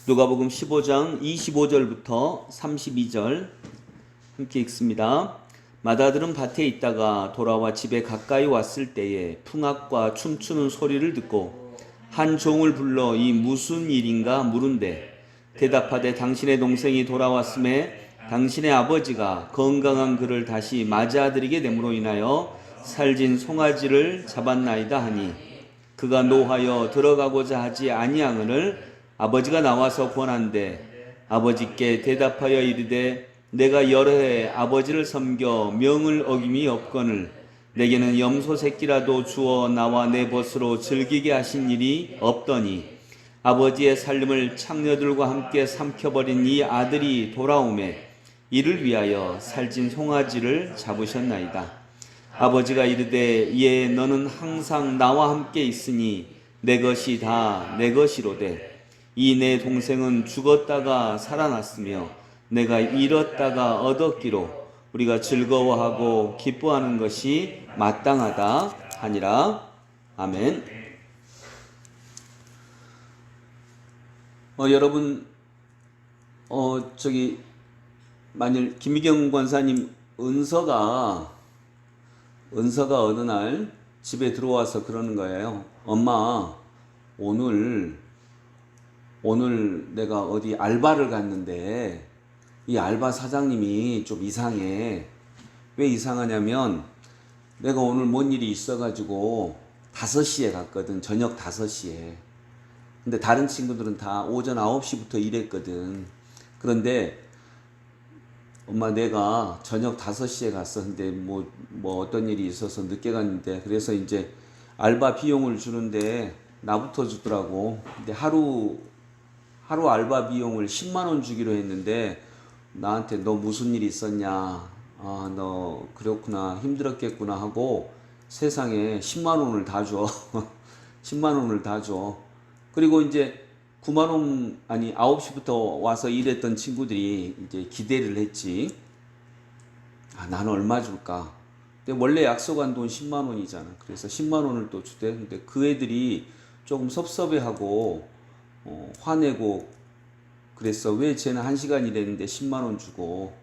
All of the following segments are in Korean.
누가복음 15장 25절부터 32절 함께 읽습니다. 마다들은 밭에 있다가 돌아와 집에 가까이 왔을 때에 풍악과 춤추는 소리를 듣고 한 종을 불러 이 무슨 일인가 물은데 대답하되 당신의 동생이 돌아왔음에 당신의 아버지가 건강한 그를 다시 맞이하드리게 됨으로 인하여 살진 송아지를 잡았나이다 하니 그가 노하여 들어가고자 하지 아니하거늘 아버지가 나와서 권한대 아버지께 대답하여 이르되 내가 여러 해 아버지를 섬겨 명을 어김이 없거늘 내게는 염소 새끼라도 주어 나와 내 벗으로 즐기게 하신 일이 없더니 아버지의 살림을 창녀들과 함께 삼켜버린 이 아들이 돌아오매 이를 위하여 살진 송아지를 잡으셨나이다. 아버지가 이르되 예 너는 항상 나와 함께 있으니 내 것이 다 내 것이로되 이 내 동생은 죽었다가 살아났으며 내가 잃었다가 얻었기로 우리가 즐거워하고 기뻐하는 것이 마땅하다 하니라. 아멘. 여러분 만일 김미경 권사님 은서가 어느 날 집에 들어와서 그러는 거예요. 엄마 오늘 내가 어디 알바를 갔는데 이 알바 사장님이 좀 이상해. 왜 이상하냐면 내가 오늘 뭔 일이 있어가지고 5시에 갔거든. 저녁 5시에. 근데 다른 친구들은 다 오전 9시부터 일했거든. 그런데 엄마 내가 저녁 5시에 갔었는데 뭐 어떤 일이 있어서 늦게 갔는데 그래서 이제 알바 비용을 주는데 나부터 주더라고. 근데 하루 알바 비용을 10만 원 주기로 했는데 나한테 너 무슨 일 있었냐? 아, 너 그렇구나. 힘들었겠구나 하고 세상에 10만 원을 다 줘. 10만 원을 다 줘. 그리고 이제 9만 원, 9시부터 와서 일했던 친구들이 이제 기대를 했지. 아, 나는 얼마 줄까? 근데 원래 약속한 돈 10만 원이잖아. 그래서 10만 원을 또 주대. 근데 그 애들이 조금 섭섭해하고, 화내고 그랬어. 왜 쟤는 1시간 일했는데 10만 원 주고,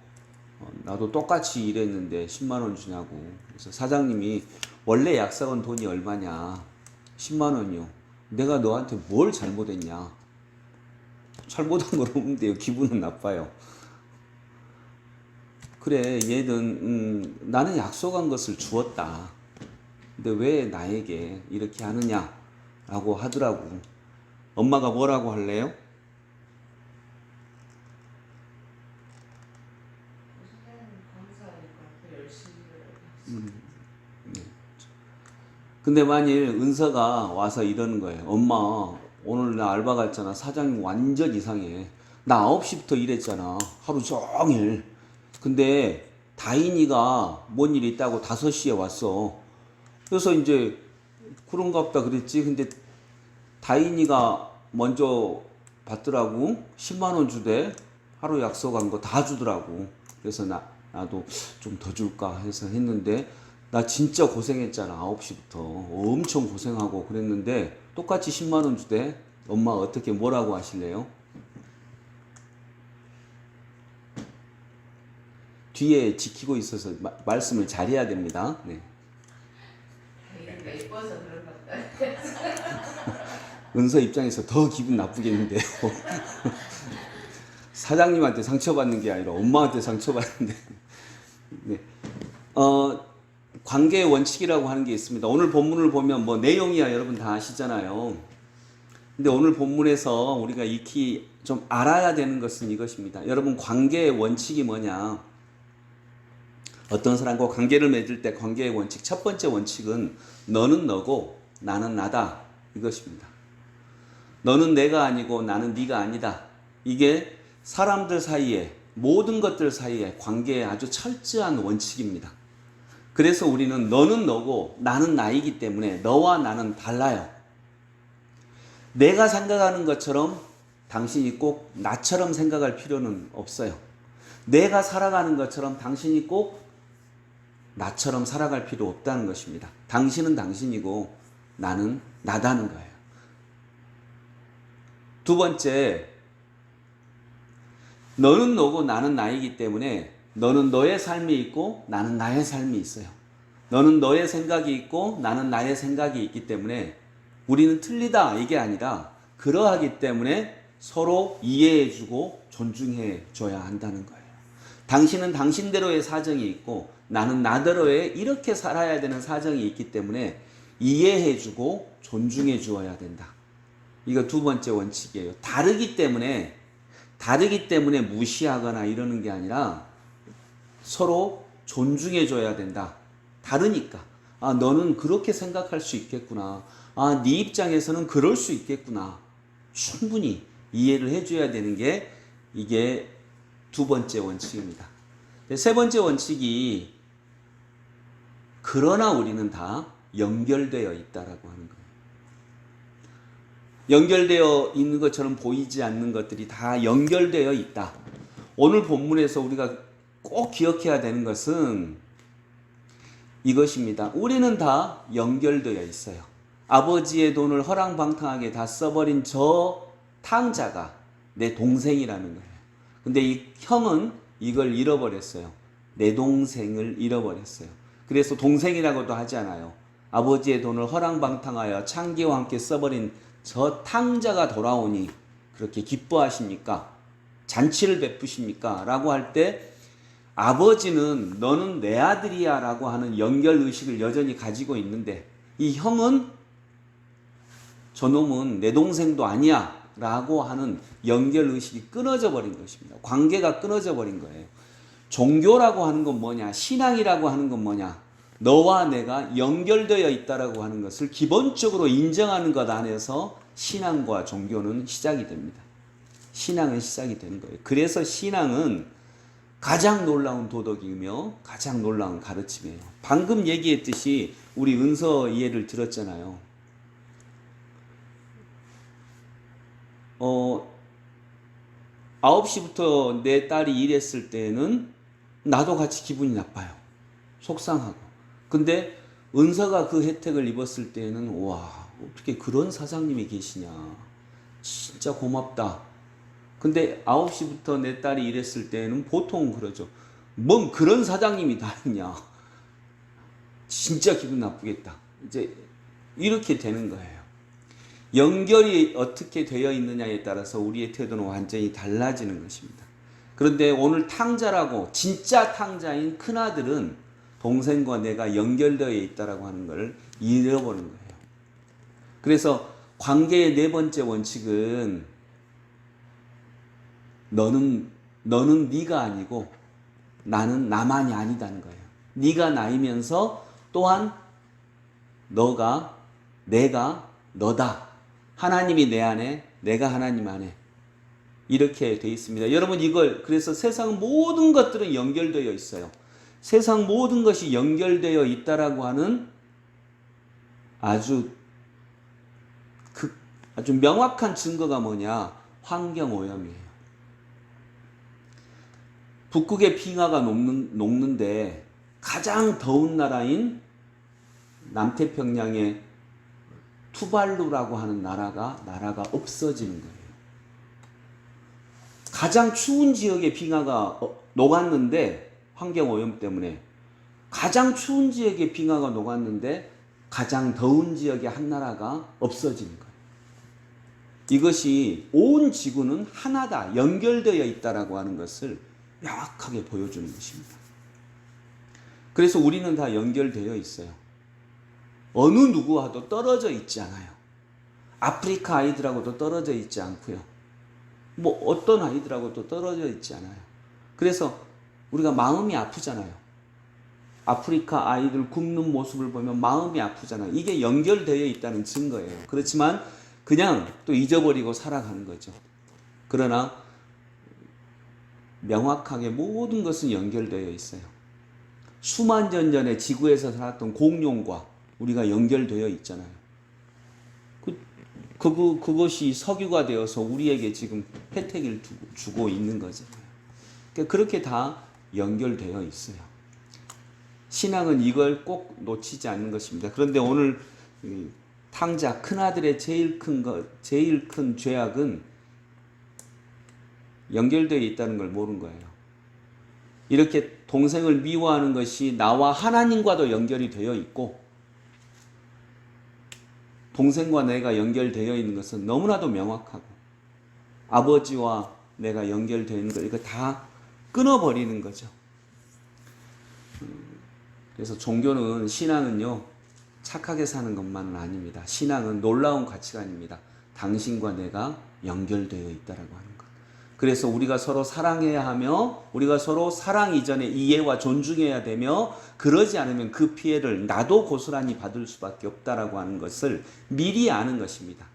나도 똑같이 일했는데 10만 원 주냐고. 그래서 사장님이 원래 약속한 돈이 얼마냐? 10만 원이요. 내가 너한테 뭘 잘못했냐? 잘못한 건 없는데요. 기분은 나빠요. 그래, 얘는 나는 약속한 것을 주었다. 근데 왜 나에게 이렇게 하느냐라고 하더라고. 엄마가 뭐라고 할래요? 근데 만일 은서가 와서 이러는 거예요. 엄마, 오늘 나 알바 갔잖아. 사장님 완전 이상해. 나 9시부터 일했잖아. 하루 종일. 근데 다인이가 뭔 일 있다고 5시에 왔어. 그래서 이제 그런가 보다 그랬지. 근데 다인이가 먼저 받더라고. 10만 원 주대. 하루 약속한 거 다 주더라고. 그래서 나도 좀 더 줄까 해서 했는데 나 진짜 고생했잖아. 9시부터 엄청 고생하고 그랬는데 똑같이 10만 원 주대. 엄마 어떻게 뭐라고 하실래요? 뒤에 지키고 있어서 말씀을 잘해야 됩니다. 네. 예뻐서 그런 것 같다. 은서 입장에서 더 기분 나쁘겠는데요. 사장님한테 상처받는 게 아니라 엄마한테 상처받는데. 네. 관계의 원칙이라고 하는 게 있습니다. 오늘 본문을 보면 뭐 내용이야 여러분 다 아시잖아요. 근데 오늘 본문에서 우리가 익히 좀 알아야 되는 것은 이것입니다. 여러분 관계의 원칙이 뭐냐? 어떤 사람과 관계를 맺을 때 관계의 원칙 첫 번째 원칙은 너는 너고 나는 나다 이것입니다. 너는 내가 아니고 나는 네가 아니다. 이게 사람들 사이에 모든 것들 사이에 관계의 아주 철저한 원칙입니다. 그래서 우리는 너는 너고 나는 나이기 때문에 너와 나는 달라요. 내가 생각하는 것처럼 당신이 꼭 나처럼 생각할 필요는 없어요. 내가 살아가는 것처럼 당신이 꼭 나처럼 살아갈 필요 없다는 것입니다. 당신은 당신이고 나는 나다는 거예요. 두 번째, 너는 너고 나는 나이기 때문에 너는 너의 삶이 있고 나는 나의 삶이 있어요. 너는 너의 생각이 있고 나는 나의 생각이 있기 때문에 우리는 틀리다 이게 아니라 그러하기 때문에 서로 이해해주고 존중해줘야 한다는 거예요. 당신은 당신대로의 사정이 있고 나는 나대로의 이렇게 살아야 되는 사정이 있기 때문에 이해해주고 존중해 주어야 된다. 이거 두 번째 원칙이에요. 다르기 때문에 무시하거나 이러는 게 아니라 서로 존중해 줘야 된다. 다르니까. 아, 너는 그렇게 생각할 수 있겠구나. 아, 네 입장에서는 그럴 수 있겠구나. 충분히 이해를 해줘야 되는 게 이게 두 번째 원칙입니다. 세 번째 원칙이 그러나 우리는 다 연결되어 있다라고 하는 거예요. 연결되어 있는 것처럼 보이지 않는 것들이 다 연결되어 있다. 오늘 본문에서 우리가 꼭 기억해야 되는 것은 이것입니다. 우리는 다 연결되어 있어요. 아버지의 돈을 허랑방탕하게 다 써버린 저 탕자가 내 동생이라는 거예요. 근데 이 형은 이걸 잃어버렸어요. 내 동생을 잃어버렸어요. 그래서 동생이라고도 하지 않아요. 아버지의 돈을 허랑방탕하여 창기와 함께 써버린 저 탕자가 돌아오니 그렇게 기뻐하십니까? 잔치를 베푸십니까? 라고 할 때 아버지는 너는 내 아들이야 라고 하는 연결의식을 여전히 가지고 있는데 이 형은 저놈은 내 동생도 아니야 라고 하는 연결의식이 끊어져 버린 것입니다. 관계가 끊어져 버린 거예요. 종교라고 하는 건 뭐냐? 신앙이라고 하는 건 뭐냐? 너와 내가 연결되어 있다라고 하는 것을 기본적으로 인정하는 것 안에서 신앙과 종교는 시작이 됩니다. 신앙은 시작이 되는 거예요. 그래서 신앙은 가장 놀라운 도덕이며 가장 놀라운 가르침이에요. 방금 얘기했듯이 우리 은서 예를 들었잖아요. 9시부터 내 딸이 일했을 때는 나도 같이 기분이 나빠요. 속상하고. 근데 은서가 그 혜택을 입었을 때는 와, 어떻게 그런 사장님이 계시냐. 진짜 고맙다. 근데 9시부터 내 딸이 일했을 때는 보통 그러죠. 뭔 그런 사장님이 다 있냐. 진짜 기분 나쁘겠다. 이제 이렇게 되는 거예요. 연결이 어떻게 되어 있느냐에 따라서 우리의 태도는 완전히 달라지는 것입니다. 그런데 오늘 탕자라고 진짜 탕자인 큰아들은 동생과 내가 연결되어 있다라고 하는 걸 잃어버린 거예요. 그래서 관계의 네 번째 원칙은 너는 네가 아니고 나는 나만이 아니다는 거예요. 네가 나이면서 또한 내가 너다. 하나님이 내 안에, 내가 하나님 안에. 이렇게 되어 있습니다. 여러분 그래서 세상 모든 것들은 연결되어 있어요. 세상 모든 것이 연결되어 있다라고 하는 아주 명확한 증거가 뭐냐? 환경오염이에요. 북극의 빙하가 녹는데 가장 더운 나라인 남태평양의 투발루라고 하는 나라가 없어지는 거예요. 가장 추운 지역의 빙하가 녹았는데 환경오염 때문에 가장 추운 지역의 빙하가 녹았는데 가장 더운 지역의 한 나라가 없어지는 거예요. 이것이 온 지구는 하나다, 연결되어 있다라고 하는 것을 명확하게 보여주는 것입니다. 그래서 우리는 다 연결되어 있어요. 어느 누구와도 떨어져 있지 않아요. 아프리카 아이들하고도 떨어져 있지 않고요. 뭐 어떤 아이들하고도 떨어져 있지 않아요. 그래서 우리가 마음이 아프잖아요. 아프리카 아이들 굶는 모습을 보면 마음이 아프잖아요. 이게 연결되어 있다는 증거예요. 그렇지만 그냥 또 잊어버리고 살아가는 거죠. 그러나 명확하게 모든 것은 연결되어 있어요. 수만 년 전에 지구에서 살았던 공룡과 우리가 연결되어 있잖아요. 그것이 석유가 되어서 우리에게 지금 혜택을 주고 있는 거잖아요. 그러니까 그렇게 다 연결되어 있어요. 신앙은 이걸 꼭 놓치지 않는 것입니다. 그런데 오늘 탕자 큰아들의 제일 큰 죄악은 연결되어 있다는 걸 모른 거예요. 이렇게 동생을 미워하는 것이 나와 하나님과도 연결이 되어 있고 동생과 내가 연결되어 있는 것은 너무나도 명확하고 아버지와 내가 연결되어 있는 거 이거 다 끊어버리는 거죠. 그래서 종교는 신앙은요 착하게 사는 것만은 아닙니다. 신앙은 놀라운 가치관입니다. 당신과 내가 연결되어 있다라고 하는 것. 그래서 우리가 서로 사랑해야 하며 우리가 서로 사랑 이전에 이해와 존중해야 되며 그러지 않으면 그 피해를 나도 고스란히 받을 수밖에 없다라고 하는 것을 미리 아는 것입니다.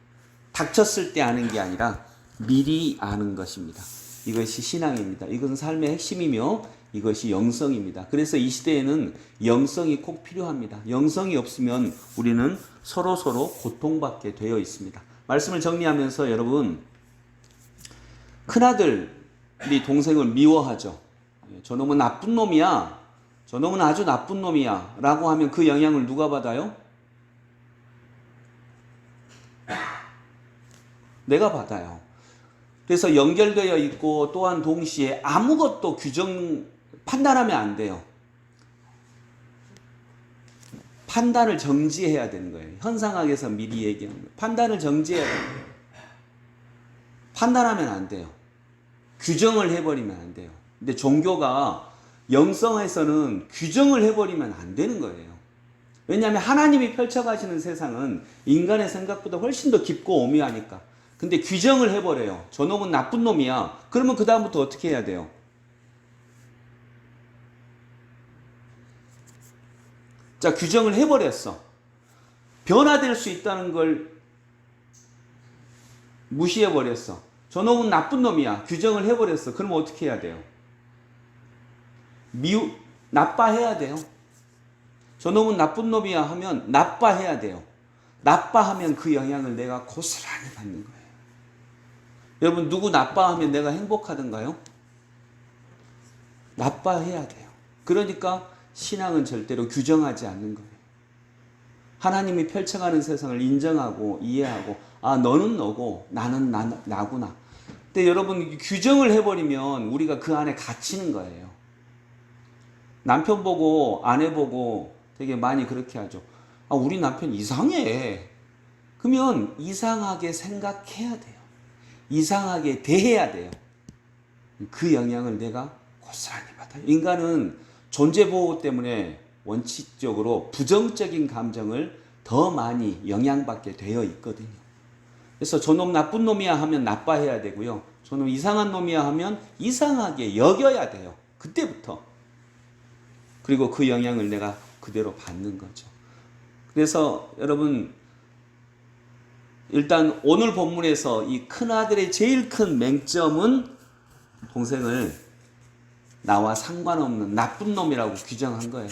닥쳤을 때 아는 게 아니라 미리 아는 것입니다. 이것이 신앙입니다. 이것은 삶의 핵심이며 이것이 영성입니다. 그래서 이 시대에는 영성이 꼭 필요합니다. 영성이 없으면 우리는 서로 고통받게 되어 있습니다. 말씀을 정리하면서 여러분 큰아들이 동생을 미워하죠. 저놈은 나쁜 놈이야. 저놈은 아주 나쁜 놈이야. 라고 하면 그 영향을 누가 받아요? 내가 받아요. 그래서 연결되어 있고 또한 동시에 아무것도 판단하면 안 돼요. 판단을 정지해야 되는 거예요. 현상학에서 미리 얘기하는 거예요. 판단을 정지해야 돼요. 판단하면 안 돼요. 규정을 해버리면 안 돼요. 근데 종교가 영성에서는 규정을 해버리면 안 되는 거예요. 왜냐하면 하나님이 펼쳐가시는 세상은 인간의 생각보다 훨씬 더 깊고 오묘하니까. 근데 규정을 해버려요. 저놈은 나쁜 놈이야. 그러면 그 다음부터 어떻게 해야 돼요? 자, 규정을 해버렸어. 변화될 수 있다는 걸 무시해버렸어. 저놈은 나쁜 놈이야. 규정을 해버렸어. 그러면 어떻게 해야 돼요? 나빠해야 돼요. 저놈은 나쁜 놈이야 하면 나빠해야 돼요. 나빠하면 그 영향을 내가 고스란히 받는 거예요. 여러분 누구 나빠하면 내가 행복하던가요? 나빠해야 돼요. 그러니까 신앙은 절대로 규정하지 않는 거예요. 하나님이 펼쳐가는 세상을 인정하고 이해하고 아 너는 너고 나는 나구나. 근데 여러분 규정을 해버리면 우리가 그 안에 갇히는 거예요. 남편 보고 아내 보고 되게 많이 그렇게 하죠. 아 우리 남편 이상해. 그러면 이상하게 생각해야 돼요. 이상하게 대해야 돼요. 그 영향을 내가 고스란히 받아요. 인간은 존재보호 때문에 원칙적으로 부정적인 감정을 더 많이 영향받게 되어 있거든요. 그래서 저놈 나쁜 놈이야 하면 나빠해야 되고요. 저놈 이상한 놈이야 하면 이상하게 여겨야 돼요. 그때부터. 그리고 그 영향을 내가 그대로 받는 거죠. 그래서 여러분 일단 오늘 본문에서 이 큰아들의 제일 큰 맹점은 동생을 나와 상관없는 나쁜 놈이라고 규정한 거예요.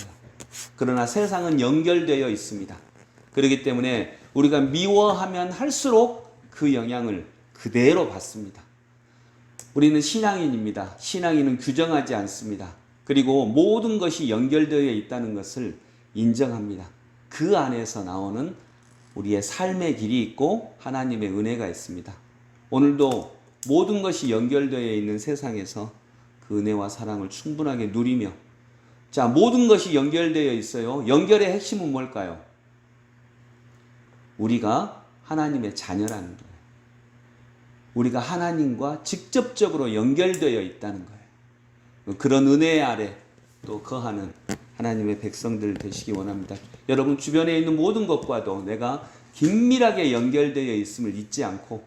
그러나 세상은 연결되어 있습니다. 그렇기 때문에 우리가 미워하면 할수록 그 영향을 그대로 받습니다. 우리는 신앙인입니다. 신앙인은 규정하지 않습니다. 그리고 모든 것이 연결되어 있다는 것을 인정합니다. 그 안에서 나오는 우리의 삶의 길이 있고 하나님의 은혜가 있습니다. 오늘도 모든 것이 연결되어 있는 세상에서 그 은혜와 사랑을 충분하게 누리며 자 모든 것이 연결되어 있어요. 연결의 핵심은 뭘까요? 우리가 하나님의 자녀라는 거예요. 우리가 하나님과 직접적으로 연결되어 있다는 거예요. 그런 은혜 아래 또 거하는 하나님의 백성들 되시기 원합니다. 여러분 주변에 있는 모든 것과도 내가 긴밀하게 연결되어 있음을 잊지 않고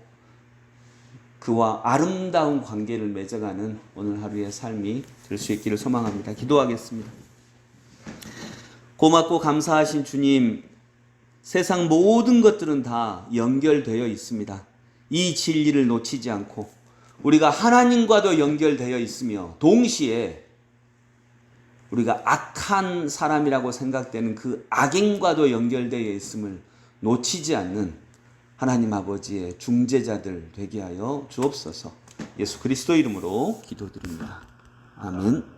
그와 아름다운 관계를 맺어가는 오늘 하루의 삶이 될 수 있기를 소망합니다. 기도하겠습니다. 고맙고 감사하신 주님, 세상 모든 것들은 다 연결되어 있습니다. 이 진리를 놓치지 않고 우리가 하나님과도 연결되어 있으며 동시에 우리가 악한 사람이라고 생각되는 그 악인과도 연결되어 있음을 놓치지 않는 하나님 아버지의 중재자들 되게 하여 주옵소서. 예수 그리스도 이름으로 기도드립니다. 아멘.